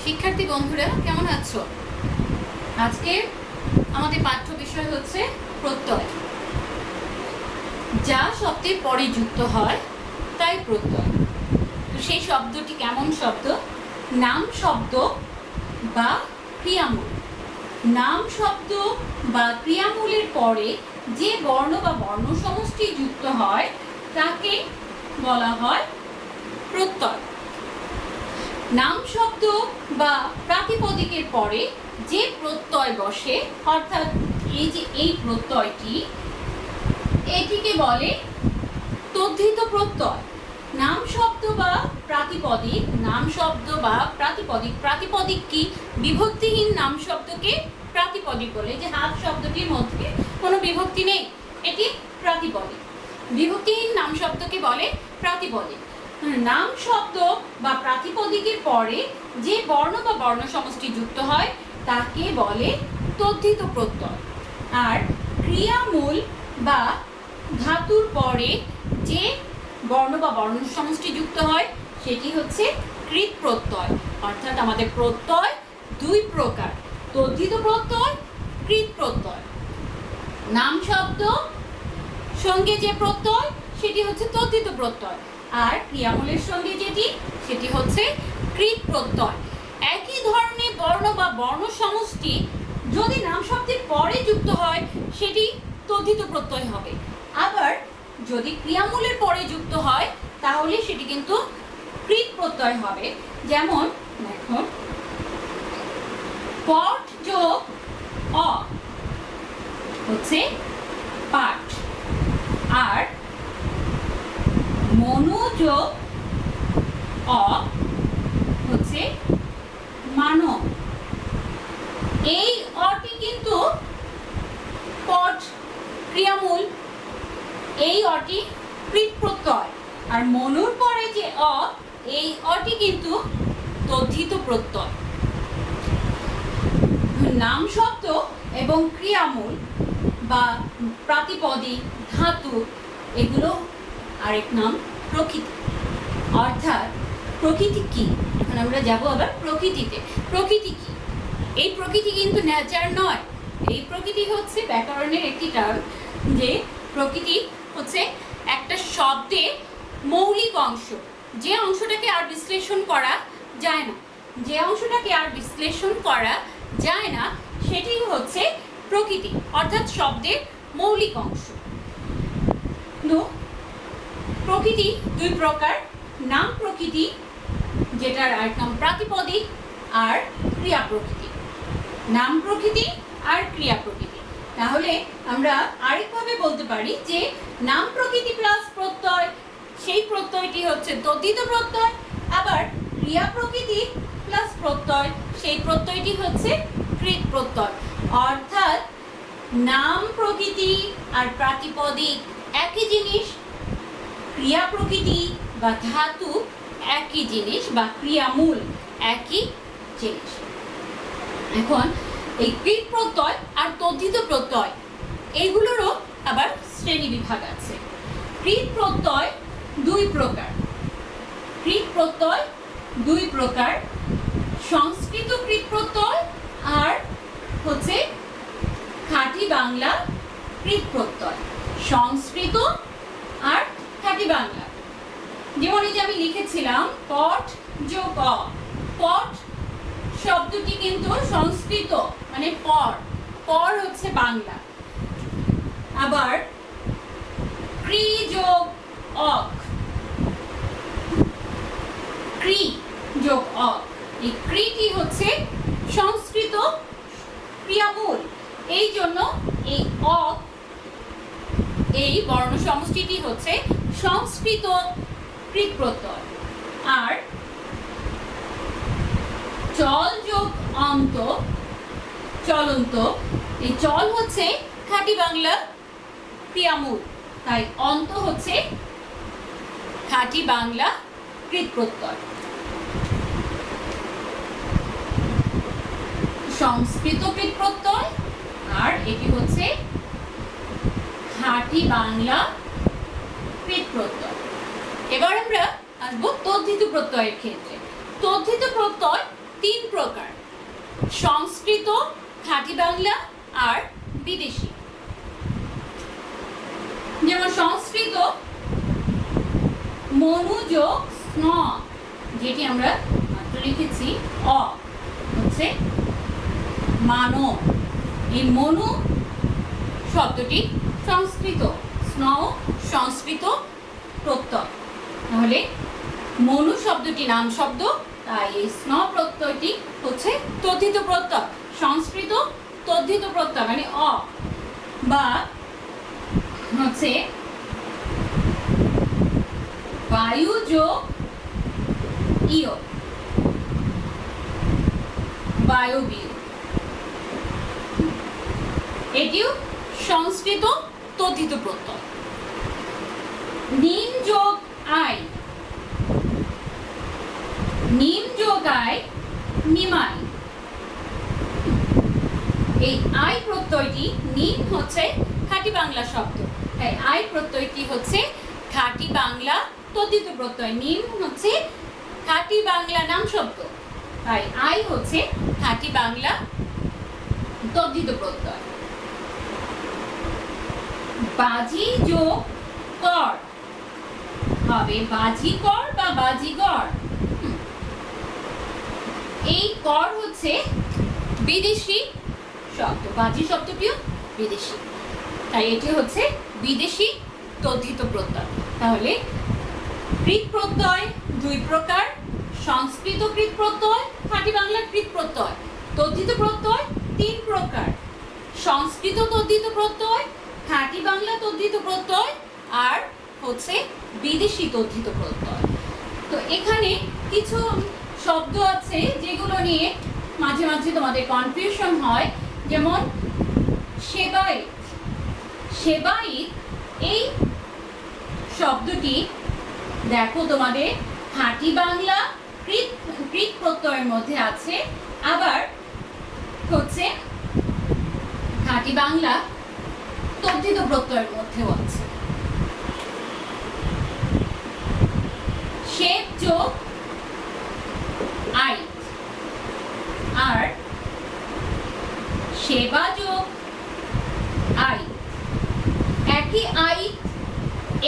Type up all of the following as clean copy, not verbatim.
শিক্ষার্থী বন্ধুরা কেমন আছো? আজকে আমাদের পাঠ্য বিষয় হচ্ছে প্রত্যয়। যা শব্দের পরে যুক্ত হয় তাই প্রত্যয়। তো সেই শব্দটি কেমন শব্দ? নাম শব্দ বা ক্রিয়ামূল। নাম শব্দ বা ক্রিয়ামূলের পরে যে বর্ণ বা বর্ণ সমষ্টি যুক্ত হয় তাকে বলা হয় প্রত্যয়। নাম শব্দ বা প্রাতিপদিকের পরে যে প্রত্যয় বসে, অর্থাৎ এই প্রত্যয়টি, এটিকে বলে তদ্ধিত প্রত্যয়। নাম শব্দ বা প্রাতিপদিক, নাম শব্দ বা প্রাতিপদিক, প্রাতিপদিক কি? বিভক্তিহীন নাম শব্দকে প্রাতিপদিক বলে। যে হাত শব্দটির মধ্যে কোনো বিভক্তি নেই, এটি প্রাতিপদিক। বিভক্তিহীন নাম শব্দকে বলে প্রাতিপদিক। নাম শব্দ বা প্রাতিপদিকের পরে যে বর্ণ বা বর্ণ সমষ্টি যুক্ত হয় তাকে বলে তদ্ধিত প্রত্যয়। আর ক্রিয়ামূল বা ধাতুর পরে যে বর্ণ বা বর্ণ সমষ্টি যুক্ত হয় সেটি হচ্ছে কৃৎ প্রত্যয়। অর্থাৎ আমাদের প্রত্যয় দুই প্রকার, তদ্ধিত প্রত্যয়, কৃৎ প্রত্যয়। নাম শব্দ সঙ্গে যে প্রত্যয় সেটি হচ্ছে তদ্ধিত প্রত্যয়, আর ক্রিয়ামূলের সঙ্গে যেটি সেটি হচ্ছে কৃৎ প্রত্যয়। একই ধরনের বর্ণ বা বর্ণ সমষ্টি যদি নাম শব্দের পরে যুক্ত হয় সেটি তদ্ধিত প্রত্যয় হবে, আবার যদি ক্রিয়ামূলের পরে যুক্ত হয় তাহলে সেটি কিন্তু কৃৎ প্রত্যয় হবে। যেমন দেখো, পট যোগ অ হচ্ছে পাঠ, আর মনু যোগ অ হচ্ছে মানব। এই অটি কিন্তু পট ক্রিয়ামূল, এই অটি কৃৎ প্রত্যয়, আর মনুর পরে যে অ, এই অটি কিন্তু তদ্ধিত প্রত্যয়। নাম শব্দ এবং ক্রিয়ামূল বা প্রাতিপদিক, ধাতু, এগুলো আরেক নাম প্রকৃতি। অর্থাৎ প্রকৃতি কি? এখন আমরা যাব আবার প্রকৃতিতে। প্রকৃতি কি? এই প্রকৃতি কিন্তু নেচার নয়, এই প্রকৃতি হচ্ছে ব্যাকরণের একটি টার্ম। যে প্রকৃতি হচ্ছে একটা শব্দের মৌলিক অংশ, যে অংশটাকে আর বিশ্লেষণ করা যায় না, যে অংশটাকে আর বিশ্লেষণ করা যায় না সেটি হচ্ছে প্রকৃতি, অর্থাৎ শব্দের মৌলিক অংশ। প্রকৃতি দুই প্রকার, নাম প্রকৃতি যেটার আর নাম প্রাতিপদিক, আর ক্রিয়া প্রকৃতি। নাম প্রকৃতি আর ক্রিয়া প্রকৃতি। তাহলে আমরা আরেকভাবে বলতে পারি যে নাম প্রকৃতি প্লাস প্রত্যয়, সেই প্রত্যয়টি হচ্ছে তদ্ধিত প্রত্যয়, আবার ক্রিয়া প্রকৃতি প্লাস প্রত্যয়, সেই প্রত্যয়টি হচ্ছে কৃৎ প্রত্যয়। অর্থাৎ নাম প্রকৃতি আর প্রাতিপদিক একই জিনিস, ক্রিয়া প্রকৃতি বা ধাতু একই জিনিস, বা ক্রিয়ামূল একই জিনিস। এখন এই কৃৎ প্রত্যয় আর তদ্ধিত প্রত্যয় এগুলোরও আবার শ্রেণী বিভাগ আছে। কৃৎ প্রত্যয় দুই প্রকার, কৃৎ প্রত্যয় দুই প্রকার, সংস্কৃত কৃৎ প্রত্যয় আর হচ্ছে খাঁটি বাংলা কৃৎ প্রত্যয়। সংস্কৃত আর খাঁটি বাংলা, যেমন এই যে আমি লিখেছিলাম পট যোগ অ, পট শব্দটি কিন্তু সংস্কৃত, মানে পর, পর হচ্ছে বাংলা। আবার ক্রি যোগ অক, ক্রি যোগ অক, এই ক্রিটি হচ্ছে সংস্কৃত ক্রিয়ামূল, এই জন্য এই অক, এই বর্ণ সমষ্টিটি হচ্ছে সংস্কৃত কৃৎ প্রত্যয়। আর চল যোগ অন্ত, চলন্ত, এই চল হচ্ছে খাঁটি বাংলা ক্রিয়ামূল, তাই অন্ত হচ্ছে খাঁটি বাংলা কৃৎ প্রত্যয়। সংস্কৃত কৃৎ প্রত্যয়, আর এটি হচ্ছে খাঁটি বাংলা কৃৎ প্রত্যয়। এবার আমরা আসবো তদ্ধিত প্রত্যয়ের ক্ষেত্রে। তদ্ধিত প্রত্যয় তিন প্রকার, সংস্কৃত, খাঁটি বাংলা আর বিদেশি। যেমন সংস্কৃত মনু যোগ স্ন, যেটি আমরা মাত্র লিখেছি অ, হচ্ছে মানব। এই মনু শব্দটি সংস্কৃত, স্ন সংস্কৃত প্রত্যয়, তাহলে মনু শব্দটি নাম শব্দ, তাই এই স্ন প্রত্যয়টি হচ্ছে তদ্ধিত প্রত্যয়, সংস্কৃত তদ্ধিত প্রত্যয় মানে অ, বা হচ্ছে বায়ু যোগ ইয়, বায়বীয়, এটিও সংস্কৃত তদ্ধিত প্রত্যয়। নিম যোগ আই, নিম যোগ আই নিমাই। এই আই প্রত্যয়টি, নিম হচ্ছে খাঁটি বাংলা শব্দ, তাই আই প্রত্যয়টি হচ্ছে খাঁটি বাংলা তদ্ধিত প্রত্যয়। নিম হচ্ছে খাঁটি বাংলা নাম শব্দ, তাই আই হচ্ছে খাঁটি বাংলা তদ্ধিত প্রত্যয়। বাজি যোগ কর হবে বাজিকর বা বাজিগর। এই কর হচ্ছে বিদেশি শব্দ, বাজি শব্দটিও বিদেশি, তাই এটি হচ্ছে বিদেশি তদ্ধিত প্রত্যয়। তাহলে কৃত প্রত্যয় দুই প্রকার, সংস্কৃত কৃত প্রত্যয়, খাঁটি বাংলা কৃত প্রত্যয়। তদ্ধিত প্রত্যয় তিন প্রকার, সংস্কৃত তদ্ধিত প্রত্যয়, খাঁটি বাংলা তদ্ধিত প্রত্যয় আর হচ্ছে বিদেশি তদ্ধিত প্রত্যয়। তো এখানে কিছু শব্দ আছে যেগুলো নিয়ে মাঝে মাঝে তোমাদের কনফিউশন হয়, যেমন সেবায়িত। সেবায়িত এই শব্দটি দেখো তোমাদের খাঁটি বাংলা কৃত প্রত্যয়ের মধ্যে আছে, আবার হচ্ছে খাঁটি বাংলা তদ্ধিত প্রত্যয়ের মধ্যেও আছে। সেব যোগ আই আর সেবা যোগ আই, একই আই।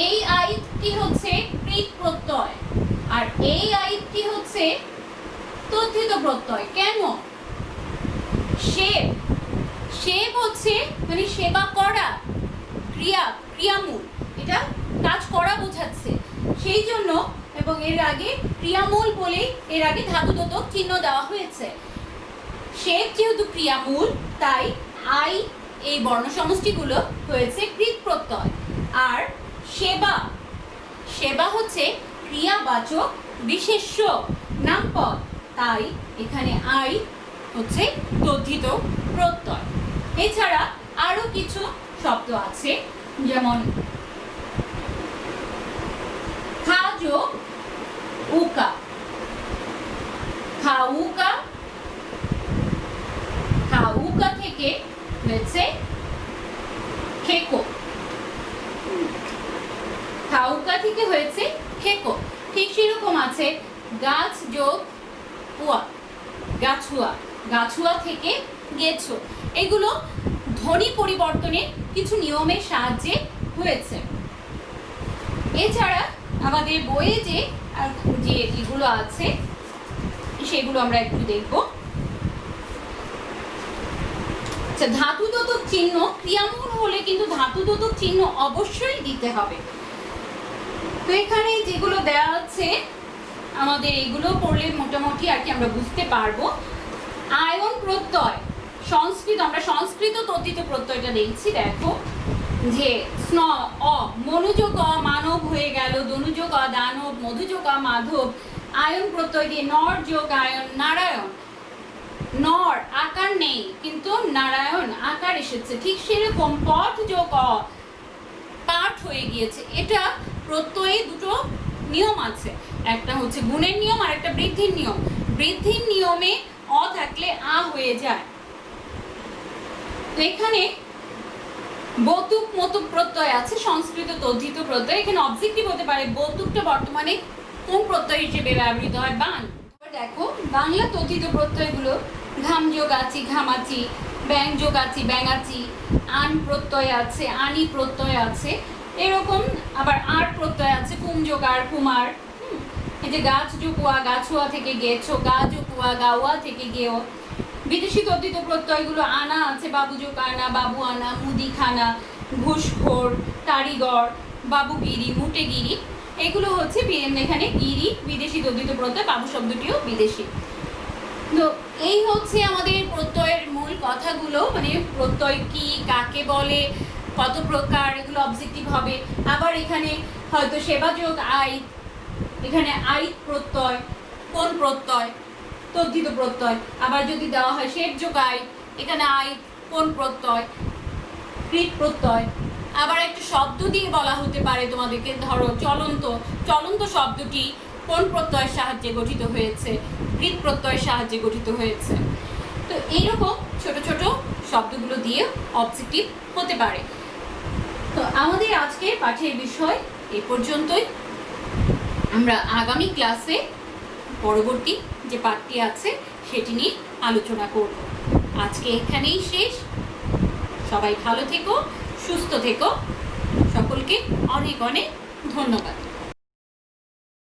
এই আইটি হচ্ছে কৃত প্রত্যয় আর এই আইটি হচ্ছে তদ্ধিত প্রত্যয়। কেন? সেব, সেব হচ্ছে মানে সেবা করা, ক্রিয়া, ক্রিয়ামূল, এটা কাজ করা বোঝাচ্ছে, সেই জন্য এবং এর আগে ক্রিয়ামূল বলে এর আগে ধাতুদোতক চিহ্ন দেওয়া হয়েছে। সেব যেহেতু ক্রিয়ামূল, তাই আই এই বর্ণ সমষ্টিগুলো হয়েছে কৃত প্রত্যয়। আর সেবা, সেবা হচ্ছে ক্রিয়াবাচক বিশেষ্য নামপদ, তাই এখানে আই হচ্ছে তদ্ধিত প্রত্যয়। এছাড়া আরো কিছু শব্দ আছে, যেমন খা যোগ উকা, খাউকা, খাউকা থেকে হয়েছে খেকো, খাউকা থেকে হয়েছে খেকো। ঠিক সেরকম আছে গাছ যোগ উয়া, গাছুয়া, গাছুয়া থেকে গেছো। এগুলো ধ্বনি পরিবর্তনের কিছু নিয়মের সাহায্যে হয়েছে। এছাড়া আমাদের বইয়ে যে এগুলো আছে সেগুলো আমরা একটু দেখব। আচ্ছা, ধাতুদোতক চিহ্ন ক্রিয়ামূল হলে কিন্তু ধাতুদোতক চিহ্ন অবশ্যই দিতে হবে। তো এখানে যেগুলো দেওয়া আছে আমাদের এগুলো পড়লে মোটামুটি আর কি আমরা বুঝতে পারবো। আয়ন প্রত্যয় সংস্কৃত, আমরা সংস্কৃত তদ্ধিত প্রত্যয়টা দেখছি। দেখো যে স্ন অ, মনোযোগ অ মানব হয়ে গেল, দনুযোগ অ দানব, মধুযোগ অ মাধব। আয়ন প্রত্যয় দিয়ে নর যোগ আয়ন নারায়ণ, নর আকার নেই কিন্তু নারায়ণ আকার এসেছে। ঠিক সেরকম পঠ যোগ অ পাঠ হয়ে গিয়েছে। এটা প্রত্যয়ে দুটো নিয়ম আছে, একটা হচ্ছে গুণের নিয়ম আর একটা বৃদ্ধির নিয়ম। বৃদ্ধির নিয়মে অ থাকলে আ হয়ে যায়। তো এখানে বতুক মতুক প্রত্যয় আছে, সংস্কৃত তদ্ধিত প্রত্যয়। এখানে অবজেক্টিভ হতে পারে বতুকটা বর্তমানে কোন প্রত্যয় হিসেবে ব্যবহৃত হয়? বান। দেখো বাংলা তদ্ধিত প্রত্যয়গুলো ঘাম যোগ আছি ঘামাচি, ব্যাং যোগ আছি ব্যাঙাচি, আন প্রত্যয় আছে আনি প্রত্যয় আছে, এরকম আবার আর প্রত্যয় আছে কুম যোগ আর কুমার। এই যে গাছ জুকুয়া গাছুয়া থেকে গেছো, গা জুকুয়া গাওয়া থেকে গেও। বিদেশি তদ্ধিত প্রত্যয়গুলো আনা আছে বাবু যোগ আনা বাবু আনা, মুদিখানা, ঘুষখোর, কারিগর, বাবুগিরি, মুটেগিরি, এগুলো হচ্ছে এখানে গিরি বিদেশি তদ্ধিত প্রত্যয়, বাবু শব্দটিও বিদেশি। তো এই হচ্ছে আমাদের প্রত্যয়ের মূল কথাগুলো, মানে প্রত্যয় কি, কাকে বলে, কত প্রকার, এগুলো অবজেক্টিভ হবে। আবার এখানে হয়তো সেবাযোগ আই, এখানে আই প্রত্যয়, কোন প্রত্যয়, তদ্ধিত প্রত্যয়। আবার যদি দেওয়া হয় শেষ যোগ আই, এখানে আই কোন প্রত্যয়, কৃত প্রত্যয়। আবার একটা শব্দ দিয়ে বলা হতে পারে তোমাদেরকে, ধরো চলন্ত, চলন্ত শব্দটি কোন প্রত্যয়ের সাহায্যে গঠিত হয়েছে, কৃত প্রত্যয়ের সাহায্যে গঠিত হয়েছে। তো এইরকম ছোট ছোট শব্দগুলো দিয়ে অবজেক্টিভ হতে পারে। তো আমাদের আজকের পাঠের বিষয় এ পর্যন্তই। আমরা আগামী ক্লাসে পরবর্তী যে পাঠটি আছে সেটি নিয়ে আলোচনা করব। আজকে এখানেই শেষ। সবাই ভালো থেকো, সুস্থ থেকো, সকলকে অনেক অনেক ধন্যবাদ।